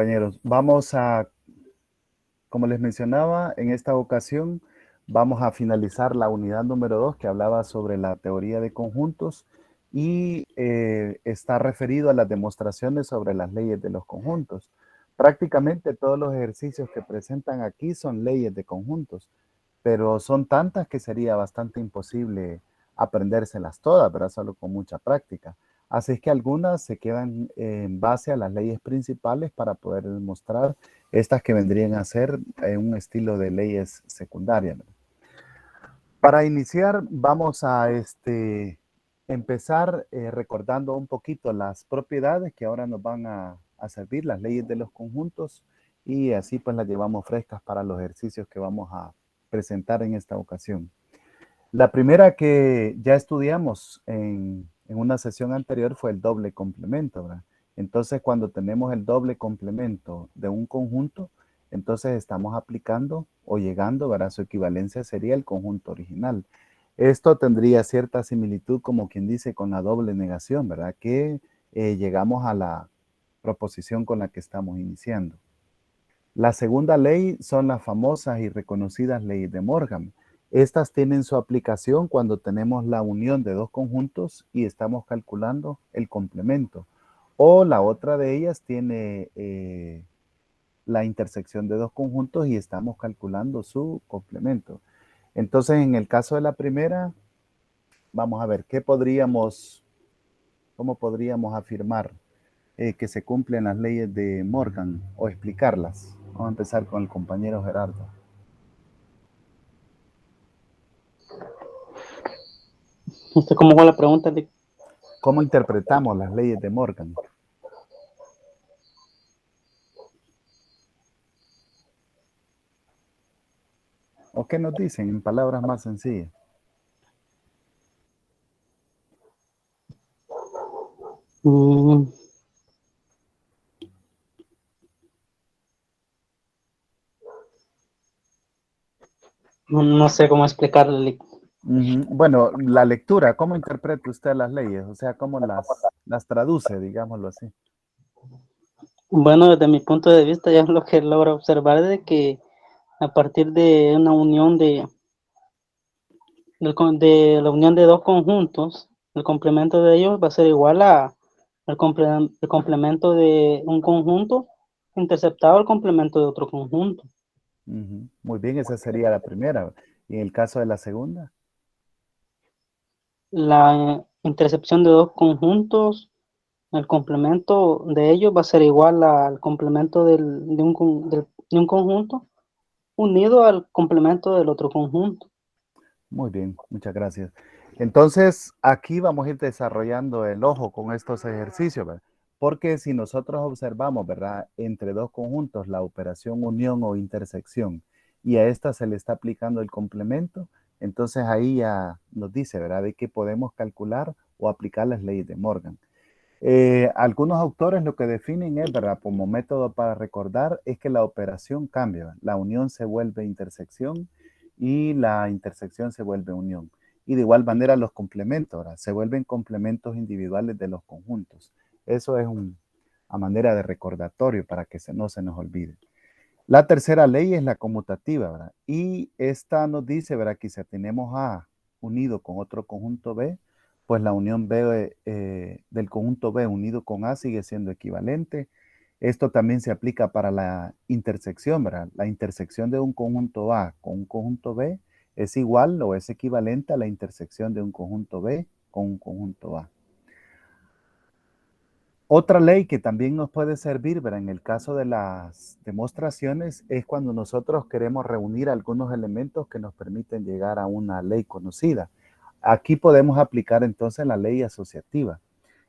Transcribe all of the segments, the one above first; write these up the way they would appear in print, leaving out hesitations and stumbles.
Compañeros, vamos a, como les mencionaba, en esta ocasión vamos a finalizar la unidad número 2 que hablaba sobre la teoría de conjuntos y está referido a las demostraciones sobre las leyes de los conjuntos. Prácticamente todos los ejercicios que presentan aquí son leyes de conjuntos, pero son tantas que sería bastante imposible aprendérselas todas, ¿verdad? Solo con mucha práctica. Así es que algunas se quedan en base a las leyes principales para poder demostrar estas que vendrían a ser un estilo de leyes secundarias, ¿verdad? Para iniciar, vamos a empezar recordando un poquito las propiedades que ahora nos van a servir, las leyes de los conjuntos, y así pues las llevamos frescas para los ejercicios que vamos a presentar en esta ocasión. La primera que ya estudiamos en una sesión anterior fue el doble complemento, ¿verdad? Entonces, cuando tenemos el doble complemento de un conjunto, entonces estamos aplicando o llegando, ¿verdad? Su equivalencia sería el conjunto original. Esto tendría cierta similitud, como quien dice, con la doble negación, ¿verdad? Que llegamos a la proposición con la que estamos iniciando. La segunda ley son las famosas y reconocidas leyes de Morgan. Estas tienen su aplicación cuando tenemos la unión de dos conjuntos y estamos calculando el complemento. O la otra de ellas tiene la intersección de dos conjuntos y estamos calculando su complemento. Entonces, en el caso de la primera, vamos a ver cómo podríamos afirmar que se cumplen las leyes de Morgan o explicarlas. Vamos a empezar con el compañero Gerardo. ¿Cómo fue la pregunta? ¿Cómo interpretamos las leyes de Morgan? ¿O qué nos dicen en palabras más sencillas? Mm, no sé cómo explicarle. Bueno, la lectura, ¿cómo interpreta usted las leyes? O sea, ¿cómo las traduce, digámoslo así? Bueno, desde mi punto de vista, ya lo que logro observar es de que a partir de una unión de la unión de dos conjuntos, el complemento de ellos va a ser igual el complemento de un conjunto interceptado al complemento de otro conjunto. Muy bien, esa sería la primera. Y en el caso de la segunda, La intercepción de dos conjuntos, el complemento de ellos va a ser igual al complemento de un conjunto unido al complemento del otro conjunto. muy bien, muchas gracias. Entonces, aquí vamos a ir desarrollando el ojo con estos ejercicios, ¿verdad? Porque si nosotros observamos, ¿verdad? Entre dos conjuntos, la operación unión o intersección, y a esta se le está aplicando el complemento, entonces ahí ya nos dice, ¿verdad? De que podemos calcular o aplicar las leyes de Morgan. Algunos autores lo que definen es, ¿verdad? Como método para recordar, es que la operación cambia. La unión se vuelve intersección y la intersección se vuelve unión. Y de igual manera los complementos, ¿verdad? Se vuelven complementos individuales de los conjuntos. Eso es a manera de recordatorio para que no se nos olvide. La tercera ley es la conmutativa, ¿verdad? Y esta nos dice, ¿verdad? Que si tenemos A unido con otro conjunto B, pues la unión B del conjunto B unido con A sigue siendo equivalente. Esto también se aplica para la intersección, ¿verdad? La intersección de un conjunto A con un conjunto B es igual o es equivalente a la intersección de un conjunto B con un conjunto A. Otra ley que también nos puede servir, ¿verdad? En el caso de las demostraciones es cuando nosotros queremos reunir algunos elementos que nos permiten llegar a una ley conocida. Aquí podemos aplicar entonces la ley asociativa.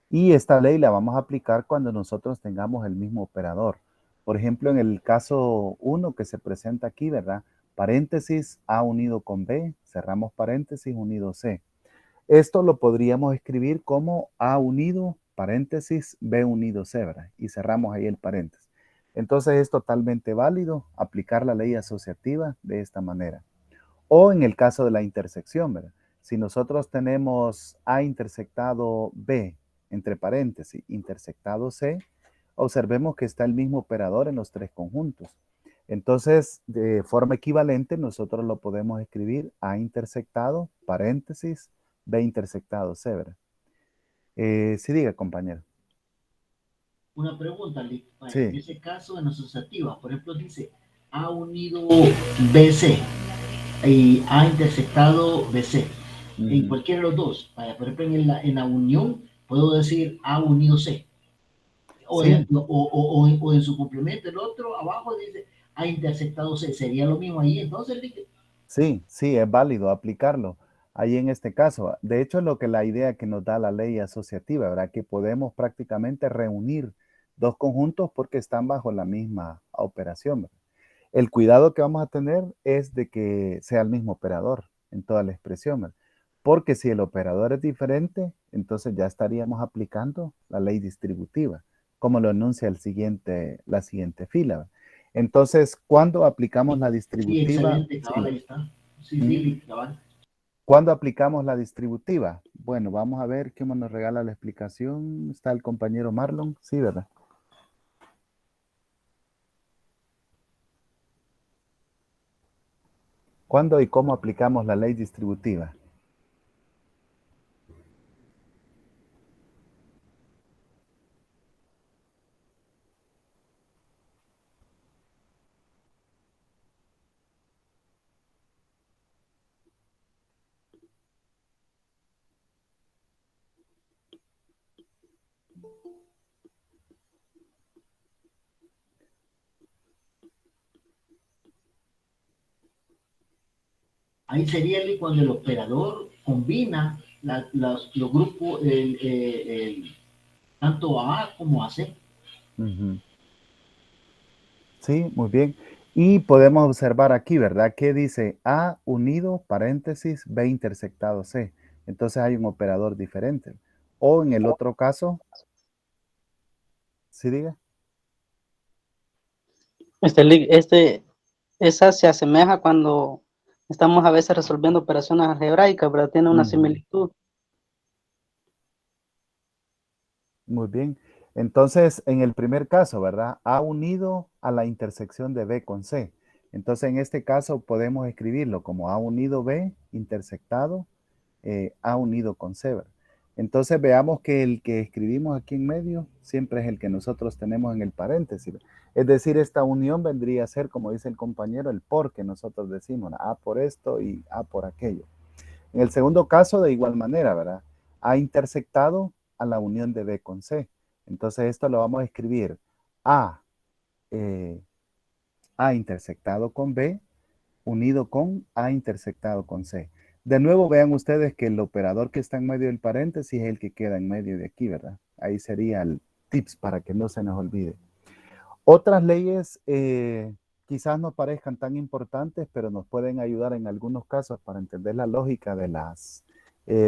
Y esta ley la vamos a aplicar cuando nosotros tengamos el mismo operador. Por ejemplo, en el caso 1 que se presenta aquí, ¿verdad? Paréntesis A unido con B, cerramos paréntesis unido C. Esto lo podríamos escribir como A unido, paréntesis, B unido C, ¿verdad? Y cerramos ahí el paréntesis. Entonces es totalmente válido aplicar la ley asociativa de esta manera. O en el caso de la intersección, ¿verdad? Si nosotros tenemos A intersectado B, entre paréntesis, intersectado C, observemos que está el mismo operador en los tres conjuntos. Entonces, de forma equivalente, nosotros lo podemos escribir A intersectado, paréntesis, B intersectado C, ¿verdad? Sí, diga, compañero. Una pregunta, Sí. en ese caso, en asociativa, por ejemplo, dice A unido BC y A intersectado BC. En cualquiera de los dos, por ejemplo, en la unión, puedo decir A unido C. O, Sí. o en su complemento, el otro abajo dice A intersectado C. Sería lo mismo ahí, entonces. Sí, sí, es válido aplicarlo ahí en este caso. De hecho, es lo que la idea que nos da la ley asociativa, ¿verdad? Que podemos prácticamente reunir dos conjuntos porque están bajo la misma operación, ¿verdad? El cuidado que vamos a tener es de que sea el mismo operador en toda la expresión, ¿verdad? Porque si el operador es diferente, entonces ya estaríamos aplicando la ley distributiva, como lo enuncia la siguiente fila, ¿verdad? Entonces, cuando aplicamos la Sí, distributiva, excelente, cabal, sí. ahí está. Sí, sí, cabal. ¿Cuándo aplicamos la distributiva? Bueno, vamos a ver quién nos regala la explicación. Está el compañero Marlon. Sí, ¿verdad? ¿Cuándo y cómo aplicamos la ley distributiva? Ahí sería cuando el operador combina los grupos, tanto A como AC. Sí, muy bien. Y podemos observar aquí, ¿verdad? Que dice A unido, paréntesis, B intersectado C. Entonces hay un operador diferente. O en el otro caso, ¿sí diga? Esa se asemeja cuando estamos a veces resolviendo operaciones algebraicas, pero tiene una similitud. Muy bien. Entonces, en el primer caso, ¿verdad? A unido a la intersección de B con C. Entonces, en este caso podemos escribirlo como A unido B intersectado A unido con C, ¿verdad? Entonces, veamos que el que escribimos aquí en medio siempre es el que nosotros tenemos en el paréntesis. Es decir, esta unión vendría a ser, como dice el compañero, el por que nosotros decimos, A por esto y A por aquello. En el segundo caso, de igual manera, ¿verdad? A intersectado a la unión de B con C. Entonces, esto lo vamos a escribir A, A intersectado con B, unido con A intersectado con C. De nuevo, vean ustedes que el operador que está en medio del paréntesis es el que queda en medio de aquí, ¿verdad? Ahí sería el tips para que no se nos olvide. Otras leyes quizás no parezcan tan importantes, pero nos pueden ayudar en algunos casos para entender la lógica de las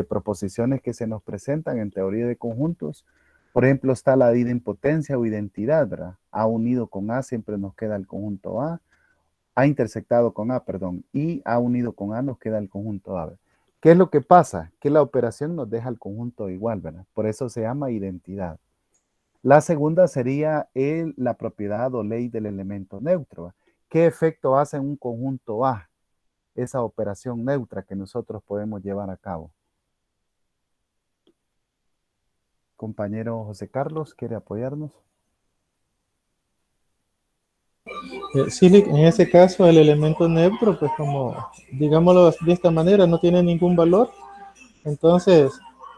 proposiciones que se nos presentan en teoría de conjuntos. Por ejemplo, está la idempotencia o identidad, ¿verdad? A unido con A siempre nos queda el conjunto A intersectado con A, perdón, y A unido con A nos queda el conjunto A. ¿Verdad? ¿Qué es lo que pasa? Que la operación nos deja el conjunto igual, ¿verdad? Por eso se llama identidad. La segunda sería la propiedad o ley del elemento neutro. ¿Qué efecto hace en un conjunto A esa operación neutra que nosotros podemos llevar a cabo? Compañero José Carlos, ¿quiere apoyarnos? Sí, en ese caso el elemento neutro, pues como, digámoslo de esta manera, no tiene ningún valor. Entonces,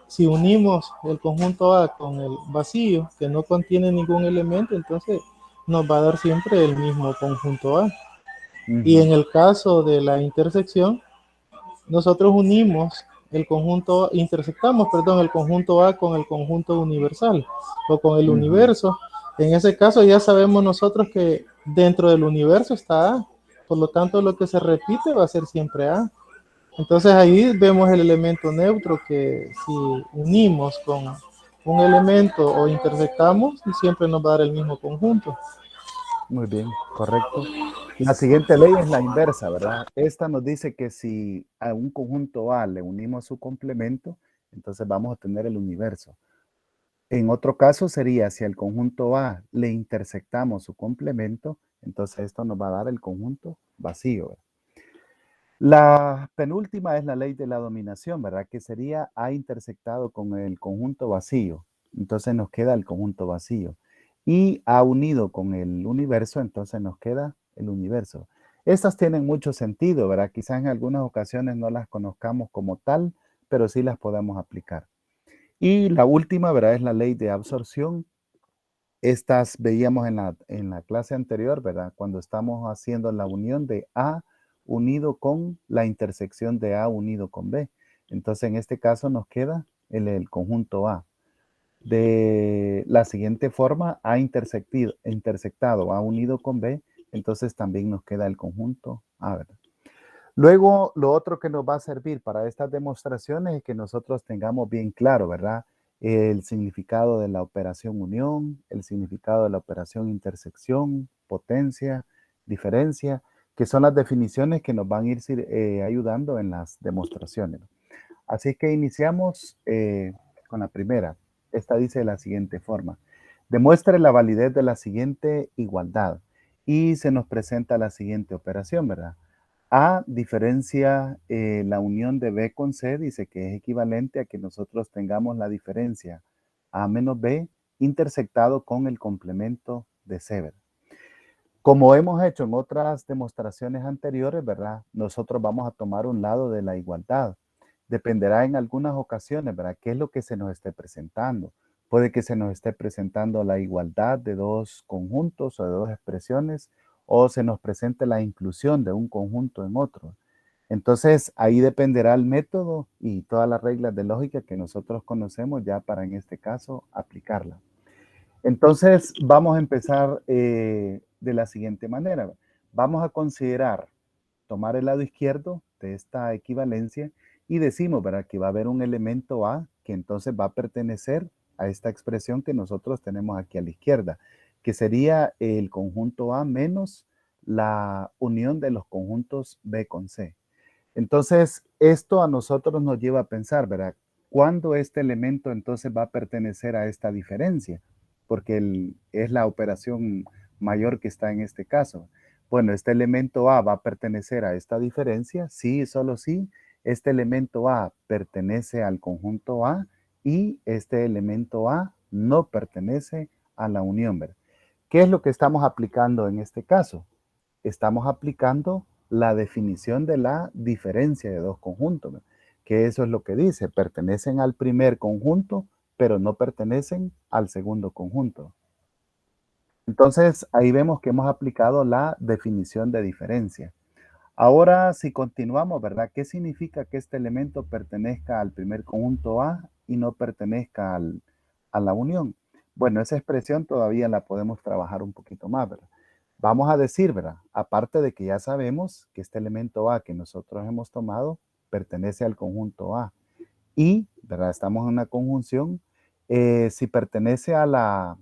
si unimos el conjunto A con el vacío, que no contiene ningún elemento, entonces nos va a dar siempre el mismo conjunto A. Y en el caso de la intersección, nosotros intersectamos, perdón, el conjunto A con el conjunto universal o con el universo. En ese caso ya sabemos nosotros que dentro del universo está A, por lo tanto lo que se repite va a ser siempre A. Entonces ahí vemos el elemento neutro que si unimos con un elemento o intersectamos, siempre nos va a dar el mismo conjunto. Muy bien, correcto. La siguiente ley es la inversa, ¿verdad? Esta nos dice que si a un conjunto A le unimos su complemento, entonces vamos a tener el universo. En otro caso sería si al conjunto A le intersectamos su complemento, entonces esto nos va a dar el conjunto vacío, ¿verdad? La penúltima es la ley de la dominación, ¿verdad? Que sería A intersectado con el conjunto vacío. Entonces nos queda el conjunto vacío. Y A unido con el universo, entonces nos queda el universo. Estas tienen mucho sentido, ¿verdad? Quizás en algunas ocasiones no las conozcamos como tal, pero sí las podemos aplicar. Y la última, ¿verdad? Es la ley de absorción. Estas veíamos en la clase anterior, ¿verdad? Cuando estamos haciendo la unión de A unido con la intersección de A unido con B. Entonces, en este caso nos queda el conjunto A. De la siguiente forma, A intersectado A unido con B, entonces también nos queda el conjunto A, ¿verdad? Luego, lo otro que nos va a servir para estas demostraciones es que nosotros tengamos bien claro, ¿verdad? El significado de la operación unión, el significado de la operación intersección, potencia, diferencia, que son las definiciones que nos van a ir ayudando en las demostraciones. Así que iniciamos con la primera. Esta dice de la siguiente forma. Demuestre la validez de la siguiente igualdad. Y se nos presenta la siguiente operación, ¿verdad? A diferencia la unión de B con C, dice que es equivalente a que nosotros tengamos la diferencia A menos B intersectado con el complemento de C, ¿verdad? Como hemos hecho en otras demostraciones anteriores, ¿verdad? Nosotros vamos a tomar un lado de la igualdad. Dependerá en algunas ocasiones, ¿verdad? ¿Qué es lo que se nos esté presentando? Puede que se nos esté presentando la igualdad de dos conjuntos o de dos expresiones, o se nos presente la inclusión de un conjunto en otro. Entonces, ahí dependerá el método y todas las reglas de lógica que nosotros conocemos ya para, en este caso, aplicarla. Entonces, vamos a empezar de la siguiente manera. Vamos a considerar tomar el lado izquierdo de esta equivalencia y decimos, ¿verdad? Que va a haber un elemento A que entonces va a pertenecer a esta expresión que nosotros tenemos aquí a la izquierda, que sería el conjunto A menos la unión de los conjuntos B con C. Entonces, esto a nosotros nos lleva a pensar, ¿verdad? ¿Cuándo este elemento entonces va a pertenecer a esta diferencia? Porque es la operación mayor que está en este caso. Bueno, este elemento A va a pertenecer a esta diferencia, sí y solo sí. Este elemento A pertenece al conjunto A y este elemento A no pertenece a la unión, ¿verdad? ¿Qué es lo que estamos aplicando en este caso? Estamos aplicando la definición de la diferencia de dos conjuntos, ¿verdad? Que eso es lo que dice, pertenecen al primer conjunto, pero no pertenecen al segundo conjunto. Entonces, ahí vemos que hemos aplicado la definición de diferencia. Ahora, si continuamos, ¿verdad? ¿Qué significa que este elemento pertenezca al primer conjunto A y no pertenezca a la unión? Bueno, esa expresión todavía la podemos trabajar un poquito más, ¿verdad? Vamos a decir, ¿verdad? Aparte de que ya sabemos que este elemento A que nosotros hemos tomado pertenece al conjunto A y, ¿verdad? Estamos en una conjunción. Si pertenece a la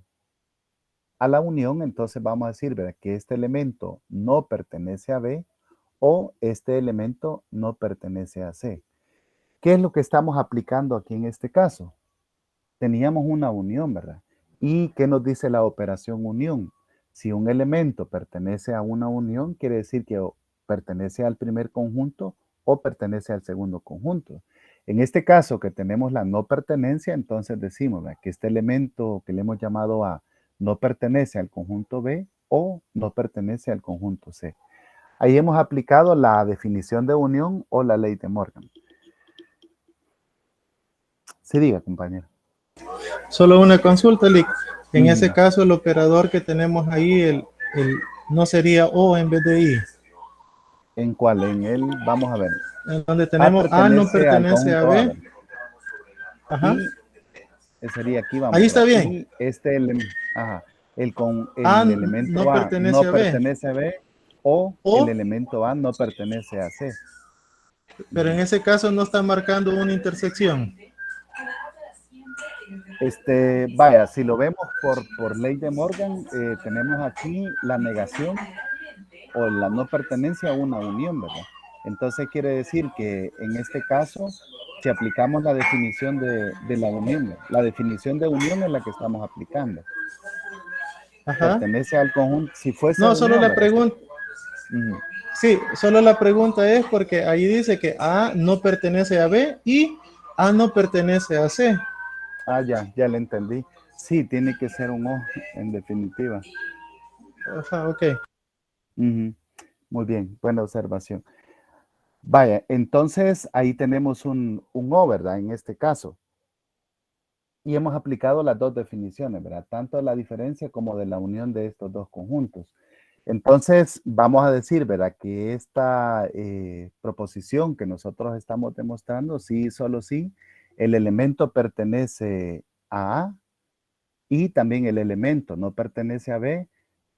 unión, entonces vamos a decir, ¿verdad? Que este elemento no pertenece a B o este elemento no pertenece a C. ¿Qué es lo que estamos aplicando aquí en este caso? Teníamos una unión, ¿verdad? ¿Y qué nos dice la operación unión? Si un elemento pertenece a una unión, quiere decir que pertenece al primer conjunto o pertenece al segundo conjunto. En este caso que tenemos la no pertenencia, entonces decimos, ¿verdad? Que este elemento que le hemos llamado A no pertenece al conjunto B o no pertenece al conjunto C. Ahí hemos aplicado la definición de unión o la ley de Morgan. Sí, diga, compañero. Solo una consulta, Lick. En ese caso, el operador que tenemos ahí, no sería O en vez de I. ¿En cuál? En el, vamos a ver. En donde tenemos A no pertenece a B. Ajá. Y sería aquí, vamos. Ahí está bien. Y este elemento, ajá, el elemento no A pertenece no a B. pertenece a B o el elemento A no pertenece a C. Pero en ese caso no está marcando una intersección. Vaya, si lo vemos por ley de Morgan, tenemos aquí la negación o la no pertenencia a una unión, ¿verdad? Entonces quiere decir que en este caso si aplicamos la definición de la unión. La definición de unión es la que estamos aplicando. Ajá. Pertenece al conjunto. Si fuese No, solo unión, la ¿verdad? pregunta. Sí, solo la pregunta es porque ahí dice que A no pertenece a B y A no pertenece a C. Ah, ya le entendí. Sí, tiene que ser un O, en definitiva. Ajá, ok. Muy bien, buena observación. Vaya, entonces ahí tenemos un O, ¿verdad? En este caso. Y hemos aplicado las dos definiciones, ¿verdad? Tanto la diferencia como de la unión de estos dos conjuntos. Entonces, vamos a decir, ¿verdad? Que esta proposición que nosotros estamos demostrando, sí, solo sí, el elemento pertenece a A y también el elemento no pertenece a B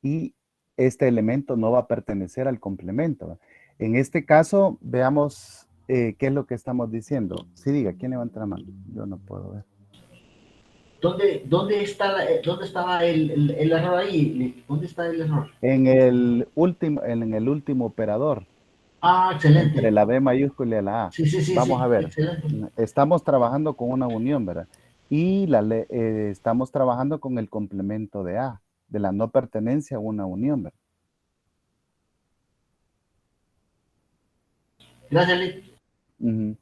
y este elemento no va a pertenecer al complemento, ¿verdad? En este caso, veamos qué es lo que estamos diciendo. Sí, diga, ¿quién levanta la mano? Yo no puedo ver. ¿Dónde estaba el error ahí? ¿Dónde está el error? En el último operador, Ah, entre excelente. la B mayúscula y la A. Sí, sí, sí, Vamos a sí, ver, excelente. estamos trabajando con una unión, ¿verdad? Y estamos trabajando con el complemento de A, de la no pertenencia a una unión, ¿verdad? Gracias, Lick. Ujú.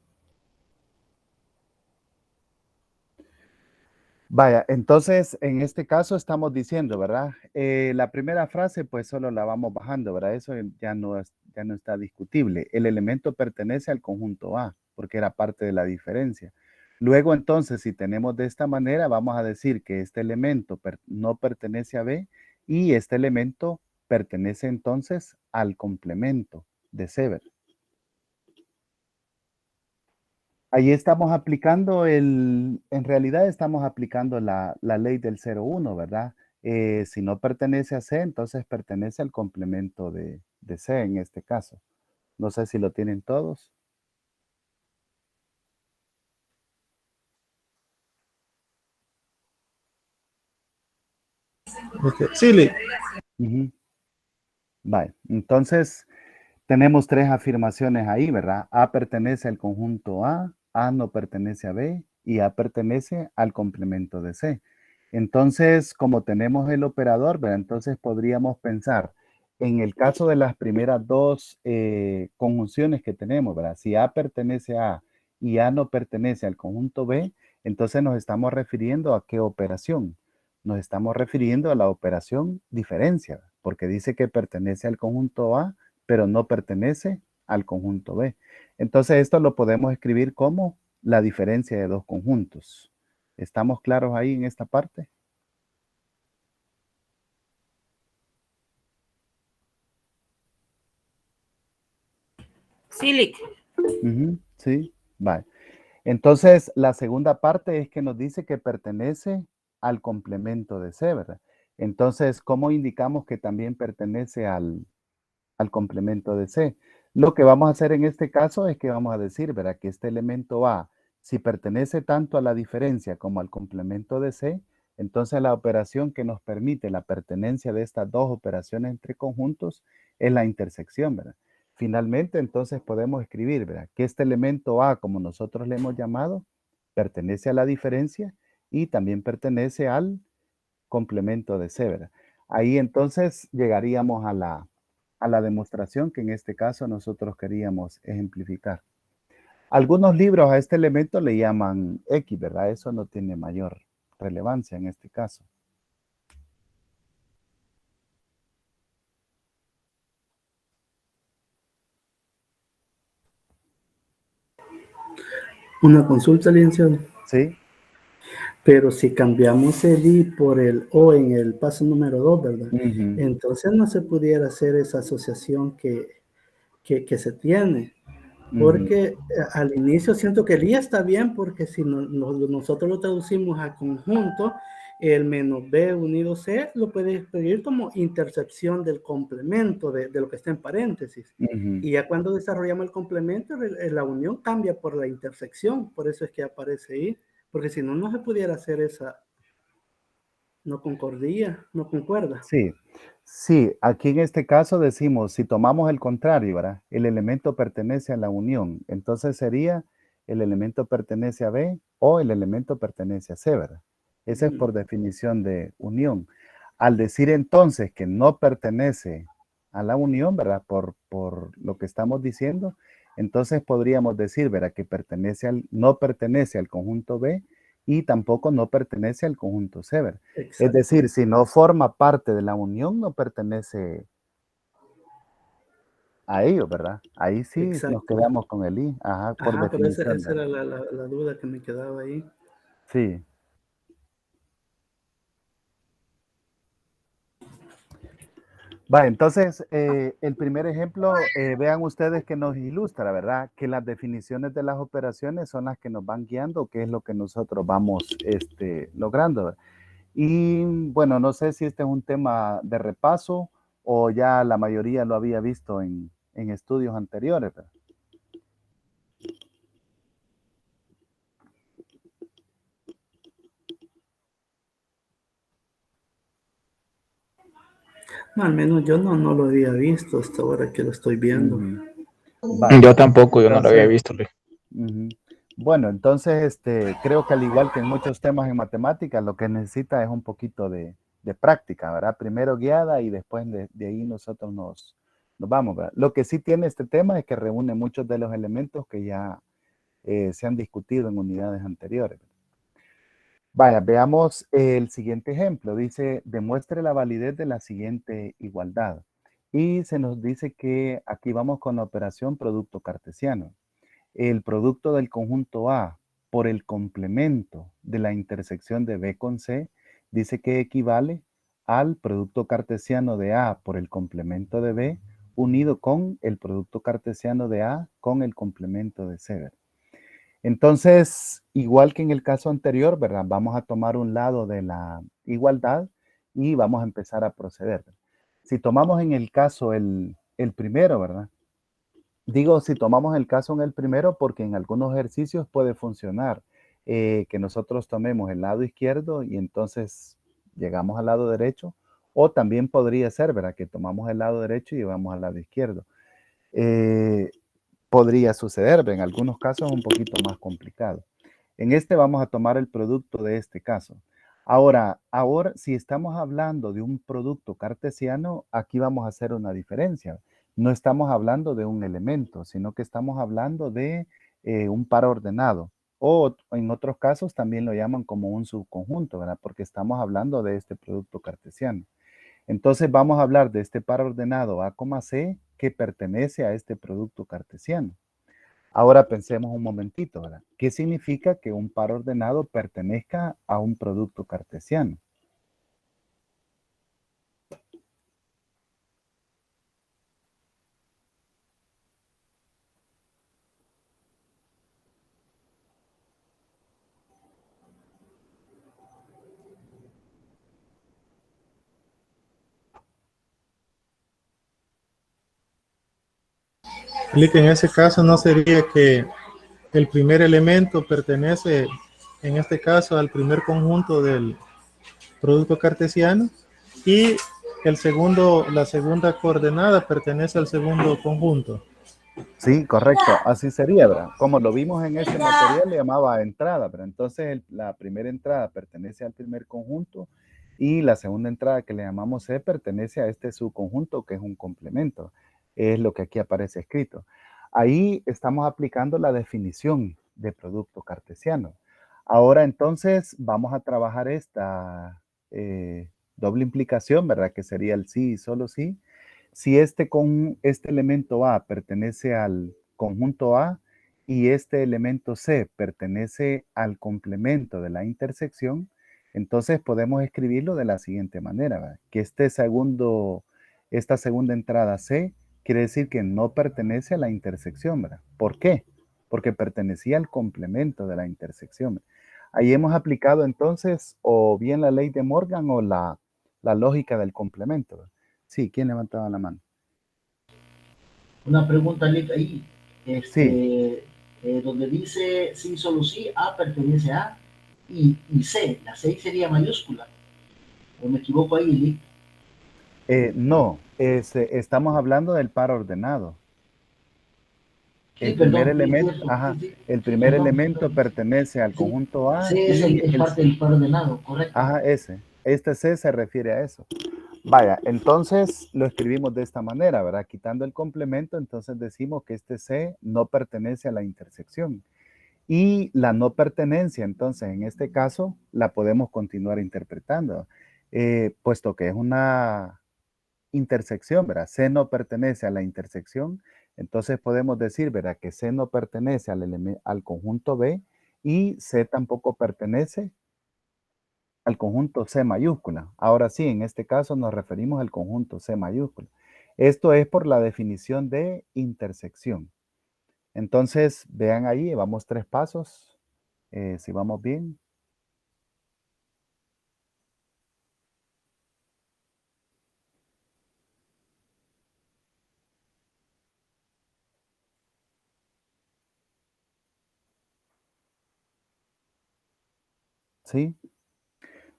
Vaya, entonces en este caso estamos diciendo, ¿verdad? La primera frase pues solo la vamos bajando, ¿verdad? Eso ya no está discutible. El elemento pertenece al conjunto A, porque era parte de la diferencia. Luego entonces, si tenemos de esta manera, vamos a decir que este elemento no pertenece a B y este elemento pertenece entonces al complemento de C, ¿verdad? Ahí estamos aplicando en realidad estamos aplicando la ley del 0,1, ¿verdad? Si no pertenece a C, entonces pertenece al complemento de C en este caso. No sé si lo tienen todos. Sí, Lick. Vale, entonces tenemos tres afirmaciones ahí, ¿verdad? A pertenece al conjunto A no pertenece a B y A pertenece al complemento de C. Entonces, como tenemos el operador, ¿verdad? Entonces podríamos pensar en el caso de las primeras dos conjunciones que tenemos, ¿verdad? Si A pertenece a y A no pertenece al conjunto B, entonces nos estamos refiriendo a qué operación. Nos estamos refiriendo a la operación diferencia, porque dice que pertenece al conjunto A, pero no pertenece al conjunto B. Entonces, esto lo podemos escribir como la diferencia de dos conjuntos. ¿Estamos claros ahí en esta parte? Sí, Lick. Sí, vale. Entonces, la segunda parte es que nos dice que pertenece al complemento de C, ¿verdad? Entonces, ¿cómo indicamos que también pertenece al complemento de C? Lo que vamos a hacer en este caso es que vamos a decir, ¿verdad? Que este elemento A, si pertenece tanto a la diferencia como al complemento de C, entonces la operación que nos permite la pertenencia de estas dos operaciones entre conjuntos es la intersección, ¿verdad? Finalmente, entonces podemos escribir, ¿verdad? Que este elemento A, como nosotros le hemos llamado, pertenece a la diferencia y también pertenece al complemento de C, ¿verdad? Ahí entonces llegaríamos a la demostración que en este caso nosotros queríamos ejemplificar. Algunos libros a este elemento le llaman X, ¿verdad? Eso no tiene mayor relevancia en este caso. Una consulta, licenciado. ¿Sí? Pero si cambiamos el I por el O en el paso número 2, ¿verdad? Entonces no se pudiera hacer esa asociación que se tiene. Porque al inicio siento que el I está bien, porque si nosotros lo traducimos a conjunto, el menos B unido C lo puedes escribir como intercepción del complemento de lo que está en paréntesis. Y ya cuando desarrollamos el complemento, la unión cambia por la intersección, por eso es que aparece ahí, porque si no, no se pudiera hacer esa, no concordía, no concuerda. Sí, aquí en este caso decimos, si tomamos el contrario, ¿verdad? El elemento pertenece a la unión, entonces sería el elemento pertenece a B o el elemento pertenece a C, ¿verdad? Esa es por definición de unión. Al decir entonces que no pertenece a la unión, ¿verdad? Por lo que estamos diciendo, entonces podríamos decir, ¿verdad? Que no pertenece al conjunto B y tampoco no pertenece al conjunto C, ¿verdad? Es decir, si no forma parte de la unión, no pertenece a ellos, ¿verdad? Ahí sí nos quedamos con el I. Ajá, por pero definición. esa era la duda que me quedaba ahí. Sí. Va, entonces, el primer ejemplo, vean ustedes que nos ilustra, ¿verdad? Que las definiciones de las operaciones son las que nos van guiando, que es lo que nosotros vamos logrando, ¿verdad? Y bueno, no sé si este es un tema de repaso o ya la mayoría lo había visto en estudios anteriores, ¿verdad? No, al menos yo no lo había visto hasta ahora que lo estoy viendo. Yo tampoco, yo no lo había visto, Luis. Bueno, entonces creo que al igual que en muchos temas en matemáticas, lo que necesita es un poquito de práctica, ¿verdad? Primero guiada y después de ahí nosotros nos vamos, ¿verdad? Lo que sí tiene este tema es que reúne muchos de los elementos que ya se han discutido en unidades anteriores. Vaya, veamos el siguiente ejemplo. Dice, demuestre la validez de la siguiente igualdad. Y se nos dice que aquí vamos con la operación producto cartesiano. El producto del conjunto A por el complemento de la intersección de B con C dice que equivale al producto cartesiano de A por el complemento de B unido con el producto cartesiano de A con el complemento de C. Entonces, igual que en el caso anterior, ¿verdad? Vamos a tomar un lado de la igualdad y vamos a empezar a proceder. Si tomamos en el caso el primero, ¿verdad? Digo, si tomamos el caso en el primero, porque en algunos ejercicios puede funcionar que nosotros tomemos el lado izquierdo y entonces llegamos al lado derecho, o también podría ser, ¿verdad? Que tomamos el lado derecho y llevamos al lado izquierdo. Podría suceder, pero en algunos casos es un poquito más complicado. En este vamos a tomar el producto de este caso. Ahora, si estamos hablando de un producto cartesiano, aquí vamos a hacer una diferencia. No estamos hablando de un elemento, sino que estamos hablando de un par ordenado. O en otros casos también lo llaman como un subconjunto, ¿verdad? Porque estamos hablando de este producto cartesiano. Entonces vamos a hablar de este par ordenado A, C que pertenece a este producto cartesiano. Ahora pensemos un momentito, ¿verdad? ¿Qué significa que un par ordenado pertenezca a un producto cartesiano? En ese caso no sería que el primer elemento pertenece, en este caso, al primer conjunto del producto cartesiano y la segunda coordenada pertenece al segundo conjunto. Sí, correcto, así sería, ¿verdad? Como lo vimos en ese material, le llamaba entrada, pero entonces la primera entrada pertenece al primer conjunto y la segunda entrada que le llamamos C pertenece a este subconjunto que es un complemento. Es lo que aquí aparece escrito. Ahí estamos aplicando la definición de producto cartesiano. Ahora entonces vamos a trabajar esta doble implicación, ¿verdad? Que sería el sí y solo sí. Si este elemento A pertenece al conjunto A y este elemento C pertenece al complemento de la intersección, entonces podemos escribirlo de la siguiente manera, ¿verdad? Que esta segunda entrada C quiere decir que no pertenece a la intersección, ¿verdad? ¿Por qué? Porque pertenecía al complemento de la intersección. Ahí hemos aplicado entonces o bien la ley de Morgan o la lógica del complemento, ¿verdad? Sí, ¿quién levantaba la mano? Una pregunta ahí. Sí. Donde dice sí, solo sí, A pertenece a y C, la C sería mayúscula. ¿O me equivoco ahí, Lick? No, estamos hablando del par ordenado. El Sí, primer perdón, sí, elemento, cierto, ajá, sí, sí, el primer perdón, elemento perdón. pertenece al Sí, conjunto A C y es parte del par ordenado, correcto. ajá, este C se refiere a eso. Vaya, entonces lo escribimos de esta manera, ¿verdad? Quitando el complemento, entonces decimos que este C no pertenece a la intersección. Y la no pertenencia, entonces, en este caso, la podemos continuar interpretando, puesto que es una intersección, ¿verdad? C no pertenece a la intersección, entonces podemos decir, ¿verdad? Que C no pertenece al conjunto B y C tampoco pertenece al conjunto C mayúscula. Ahora sí, en este caso nos referimos al conjunto C mayúscula. Esto es por la definición de intersección. Entonces, vean ahí, vamos 3 pasos, si vamos bien. ¿Sí?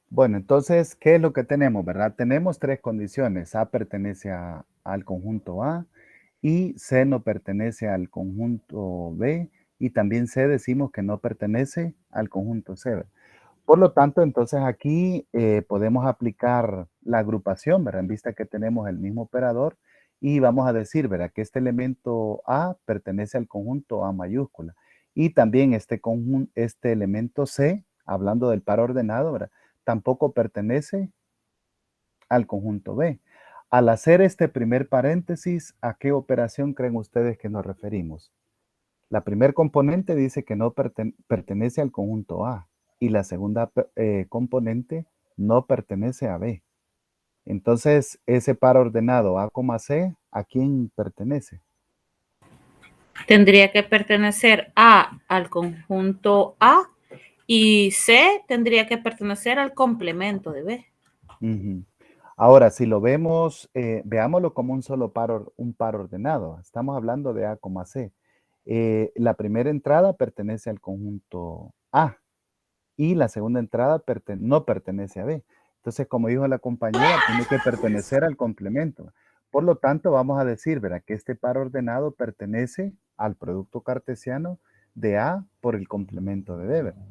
Bueno, entonces, ¿qué es lo que tenemos, verdad? Tenemos 3 condiciones. A pertenece al conjunto A y C no pertenece al conjunto B y también C decimos que no pertenece al conjunto C. ¿Verdad? Por lo tanto, entonces aquí podemos aplicar la agrupación, ¿verdad? En vista que tenemos el mismo operador y vamos a decir, ¿verdad? Que este elemento A pertenece al conjunto A mayúscula y también este elemento C, hablando del par ordenado, ¿verdad? Tampoco pertenece al conjunto B. Al hacer este primer paréntesis, ¿a qué operación creen ustedes que nos referimos? La primer componente dice que no pertenece al conjunto A y la segunda componente no pertenece a B. Entonces, ese par ordenado A, C, ¿a quién pertenece? Tendría que pertenecer A al conjunto A y C tendría que pertenecer al complemento de B. Ahora, si lo vemos, veámoslo como un par ordenado. Estamos hablando de A, C. La primera entrada pertenece al conjunto A y la segunda entrada no pertenece a B. Entonces, como dijo la compañera, tiene que pertenecer al complemento. Por lo tanto, vamos a decir, ¿verdad? Que este par ordenado pertenece al producto cartesiano de A por el complemento de B, ¿verdad?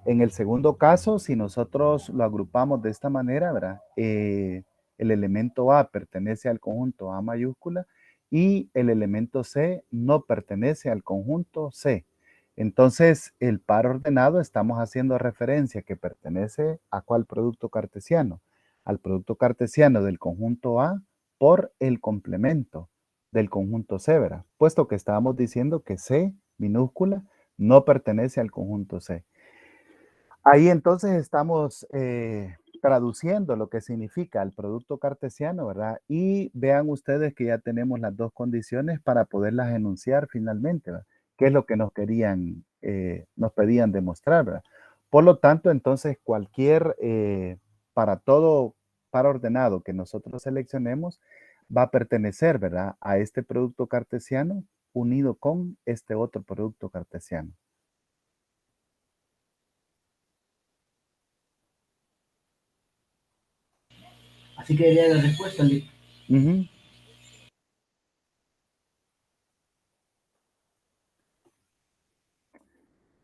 En el segundo caso, si nosotros lo agrupamos de esta manera, ¿verdad? El elemento A pertenece al conjunto A mayúscula y el elemento C no pertenece al conjunto C. Entonces, el par ordenado estamos haciendo referencia que pertenece a ¿cuál producto cartesiano? Al producto cartesiano del conjunto A por el complemento del conjunto C, ¿verdad? Puesto que estábamos diciendo que C minúscula no pertenece al conjunto C. Ahí entonces estamos traduciendo lo que significa el producto cartesiano, ¿verdad? Y vean ustedes que ya tenemos las dos condiciones para poderlas enunciar finalmente, ¿verdad? ¿Qué es lo que nos pedían demostrar, ¿verdad? Por lo tanto, entonces para todo par ordenado que nosotros seleccionemos, va a pertenecer, ¿verdad? A este producto cartesiano unido con este otro producto cartesiano. Así que sería la respuesta, Lick.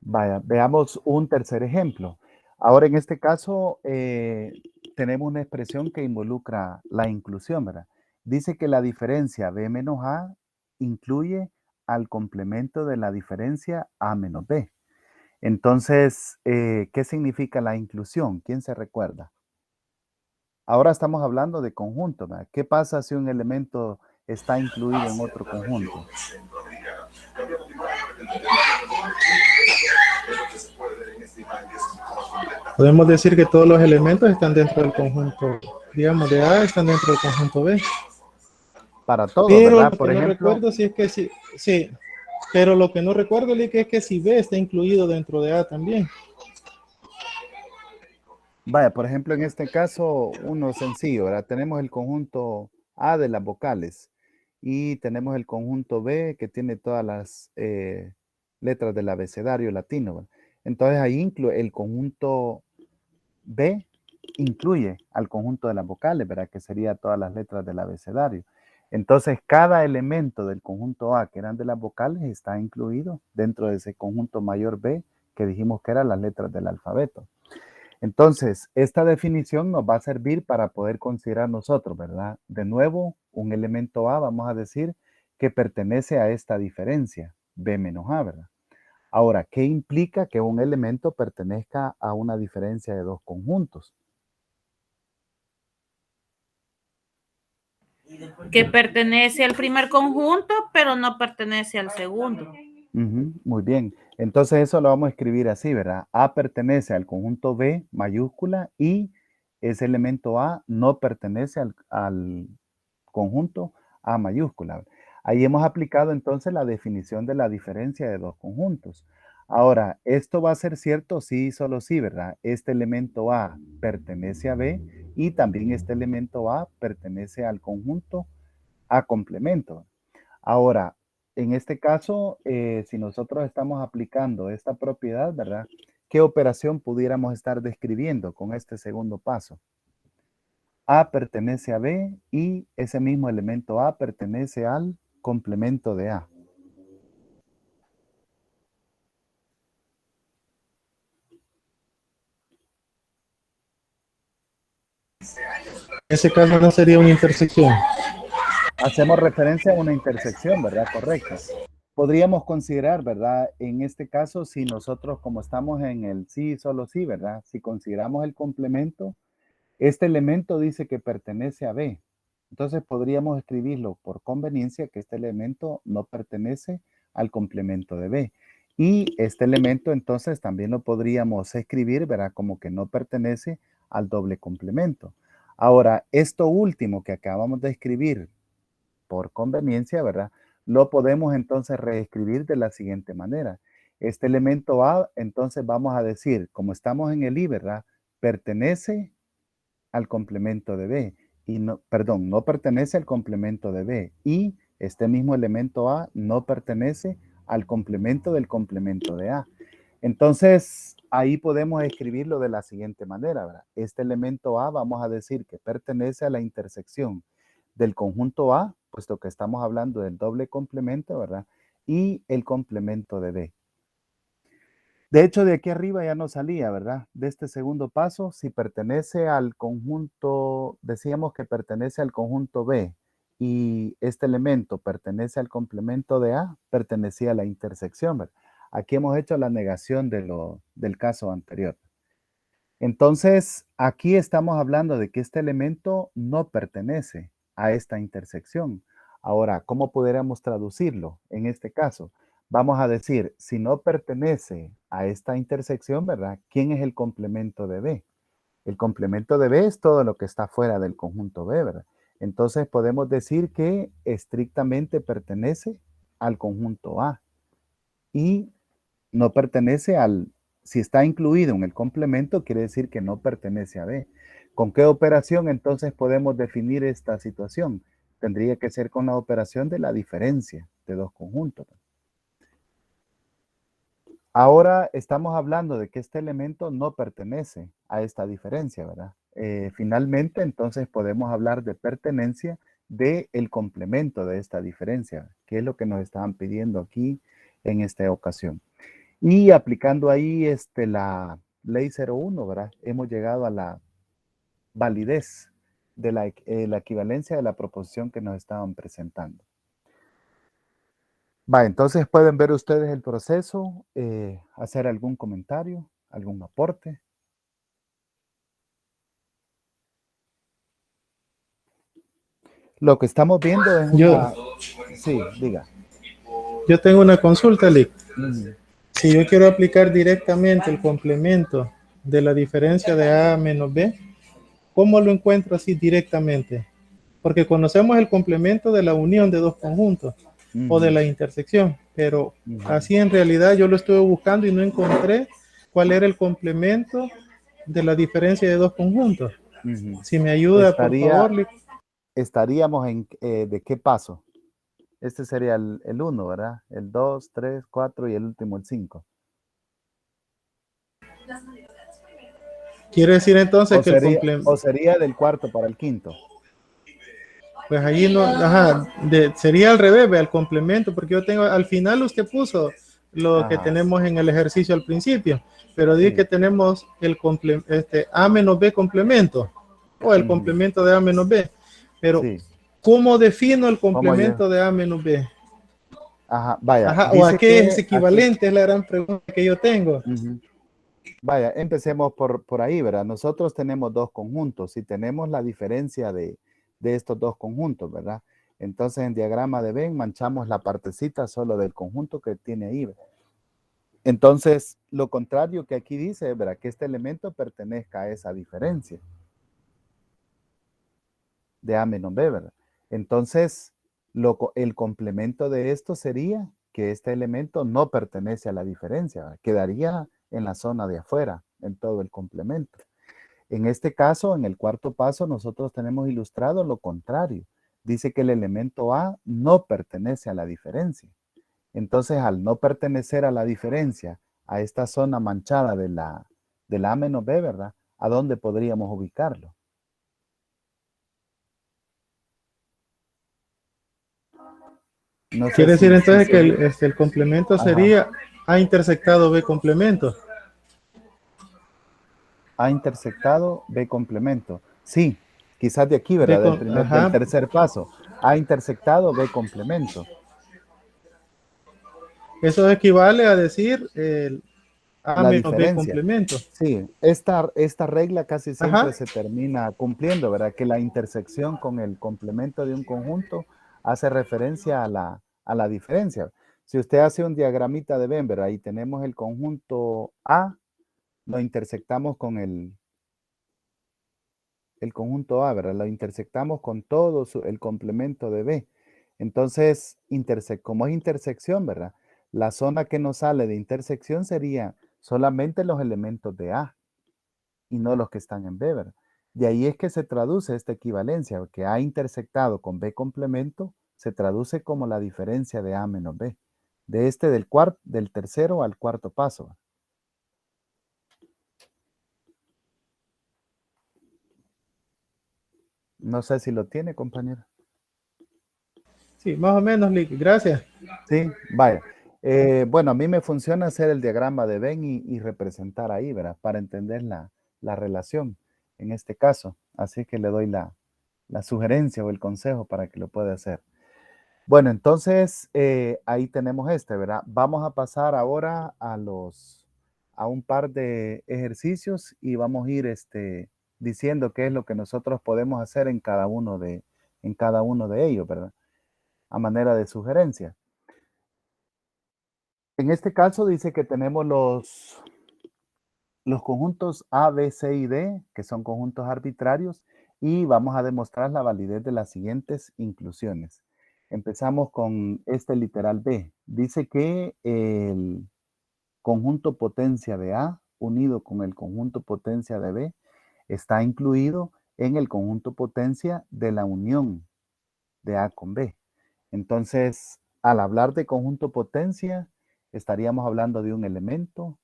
Vaya, veamos un tercer ejemplo. Ahora, en este caso, tenemos una expresión que involucra la inclusión, ¿verdad? Dice que la diferencia B menos A incluye al complemento de la diferencia A menos B. Entonces, ¿qué significa la inclusión? ¿Quién se recuerda? Ahora estamos hablando de conjunto, ¿verdad? ¿Qué pasa si un elemento está incluido en otro conjunto? Podemos decir que todos los elementos están dentro del conjunto, digamos, de A están dentro del conjunto B. Para todos, Pero ¿verdad? lo Por que no ejemplo, recuerdo si es que sí, pero lo que no recuerdo es que si B está incluido dentro de A también. vaya, por ejemplo, en este caso, uno sencillo, ¿verdad? Tenemos el conjunto A de las vocales y tenemos el conjunto B que tiene todas las letras del abecedario latino, ¿verdad? Entonces ahí el conjunto B incluye al conjunto de las vocales, ¿verdad? Que sería todas las letras del abecedario. Entonces, cada elemento del conjunto A que eran de las vocales está incluido dentro de ese conjunto mayor B que dijimos que eran las letras del alfabeto. Entonces, esta definición nos va a servir para poder considerar nosotros, ¿verdad? De nuevo, un elemento A, vamos a decir, que pertenece a esta diferencia, B menos A, ¿verdad? Ahora, ¿qué implica que un elemento pertenezca a una diferencia de dos conjuntos? Que pertenece al primer conjunto, pero no pertenece al segundo. Muy bien. Entonces eso lo vamos a escribir así, ¿verdad? A pertenece al conjunto B mayúscula y ese elemento A no pertenece al conjunto A mayúscula. Ahí hemos aplicado entonces la definición de la diferencia de dos conjuntos. Ahora, esto va a ser cierto sí y solo sí, ¿verdad? Este elemento A pertenece a B y también este elemento A pertenece al conjunto A complemento. Ahora, en este caso, si nosotros estamos aplicando esta propiedad, ¿verdad? ¿Qué operación pudiéramos estar describiendo con este segundo paso? A pertenece a B y ese mismo elemento A pertenece al complemento de A. En ese caso no sería una intersección. Hacemos referencia a una intersección, ¿verdad? Correcto. Podríamos considerar, ¿verdad? En este caso, si nosotros, como estamos en el sí, solo sí, ¿verdad? Si consideramos el complemento, este elemento dice que pertenece a B. Entonces podríamos escribirlo por conveniencia que este elemento no pertenece al complemento de B. Y este elemento entonces también lo podríamos escribir, ¿verdad? Como que no pertenece al doble complemento. Ahora, esto último que acabamos de escribir por conveniencia, ¿verdad? Lo podemos entonces reescribir de la siguiente manera. Este elemento A, entonces vamos a decir, como estamos en el I, ¿verdad? Pertenece al complemento de B y no, perdón, no pertenece al complemento de B y este mismo elemento A no pertenece al complemento del complemento de A. Entonces, ahí podemos escribirlo de la siguiente manera, ¿verdad? Este elemento A vamos a decir que pertenece a la intersección del conjunto A, puesto que estamos hablando del doble complemento, ¿verdad? Y el complemento de B. De hecho, de aquí arriba ya no salía, ¿verdad? De este segundo paso, si pertenece al conjunto, decíamos que pertenece al conjunto B y este elemento pertenece al complemento de A, pertenecía a la intersección, ¿verdad? Aquí hemos hecho la negación del caso anterior. Entonces, aquí estamos hablando de que este elemento no pertenece a esta intersección. Ahora, ¿cómo pudiéramos traducirlo en este caso? Vamos a decir, si no pertenece a esta intersección, ¿verdad? ¿Quién es el complemento de B? El complemento de B es todo lo que está fuera del conjunto B, ¿verdad? Entonces podemos decir que estrictamente pertenece al conjunto A y no pertenece si está incluido en el complemento, quiere decir que no pertenece a B. ¿Con qué operación entonces podemos definir esta situación? Tendría que ser con la operación de la diferencia de dos conjuntos. Ahora estamos hablando de que este elemento no pertenece a esta diferencia, ¿verdad? Finalmente, entonces podemos hablar de pertenencia del complemento de esta diferencia, que es lo que nos estaban pidiendo aquí en esta ocasión. Y aplicando ahí la ley 01, ¿verdad? Hemos llegado a la validez de la equivalencia de la proposición que nos estaban presentando. Va, entonces pueden ver ustedes el proceso, hacer algún comentario, algún aporte. Lo que estamos viendo es Sí, diga. Yo tengo una consulta, Lick. Si yo quiero aplicar directamente el complemento de la diferencia de A menos B, ¿cómo lo encuentro así directamente? Porque conocemos el complemento de la unión de dos conjuntos o de la intersección, pero así en realidad yo lo estuve buscando y no encontré cuál era el complemento de la diferencia de dos conjuntos. Si me ayuda, por favor, Lick. Estaríamos en ¿de qué paso? Este sería el 1, ¿verdad? El 2, 3, 4 y el último el 5. Quiere decir entonces que el complemento... O sería del cuarto para el quinto. Pues ahí no, ajá, sería al revés, ve, al complemento, porque yo tengo, al final usted puso lo que tenemos en el ejercicio al principio, pero dice que tenemos el A menos B complemento, o el complemento de A menos B, pero ¿cómo defino el complemento de A menos B? Ajá, vaya. Ajá, o a qué es equivalente, es la gran pregunta que yo tengo. Vaya, empecemos por ahí, ¿verdad? Nosotros tenemos dos conjuntos y tenemos la diferencia de estos dos conjuntos, ¿verdad? Entonces, en diagrama de Venn manchamos la partecita solo del conjunto que tiene ahí, ¿verdad? Entonces, lo contrario que aquí dice, ¿verdad? Que este elemento pertenezca a esa diferencia de A menos B, ¿verdad? Entonces, el complemento de esto sería que este elemento no pertenece a la diferencia, ¿verdad? Quedaría en la zona de afuera, en todo el complemento. En este caso, en el cuarto paso, nosotros tenemos ilustrado lo contrario. Dice que el elemento A no pertenece a la diferencia. Entonces, al no pertenecer a la diferencia, a esta zona manchada de la A menos B, ¿verdad? ¿A dónde podríamos ubicarlo? No quiere decir entonces que el complemento sería A intersectado B complemento. A intersectado B complemento. Sí, quizás de aquí, ¿verdad? Del tercer paso. A intersectado B complemento. Eso equivale a decir el A la menos B diferencia. complemento. Sí, esta regla casi siempre se termina cumpliendo, ¿verdad? Que la intersección con el complemento de un conjunto hace referencia a la diferencia. Si usted hace un diagramita de Venn, ¿verdad? Y tenemos el conjunto A, lo intersectamos con el conjunto A, ¿verdad? Lo intersectamos con todo el complemento de B. Entonces, como es intersección, ¿verdad? La zona que nos sale de intersección sería solamente los elementos de A y no los que están en B, ¿verdad? De ahí es que se traduce esta equivalencia, que A intersectado con B complemento se traduce como la diferencia de A menos B. Del tercero al cuarto paso. No sé si lo tiene, compañero. Sí, más o menos, Lick. Gracias. Sí, vaya. Bueno, a mí me funciona hacer el diagrama de Venn y representar ahí, ¿verdad? Para entender la relación en este caso. Así que le doy la sugerencia o el consejo para que lo pueda hacer. Bueno, entonces ahí tenemos ¿verdad? Vamos a pasar ahora a un par de ejercicios y vamos a ir diciendo qué es lo que nosotros podemos hacer en cada uno de ellos, ¿verdad? A manera de sugerencia. En este caso dice que tenemos los conjuntos A, B, C y D, que son conjuntos arbitrarios, y vamos a demostrar la validez de las siguientes inclusiones. Empezamos con este literal B. Dice que el conjunto potencia de A unido con el conjunto potencia de B está incluido en el conjunto potencia de la unión de A con B. Entonces, al hablar de conjunto potencia, estaríamos hablando de un elemento,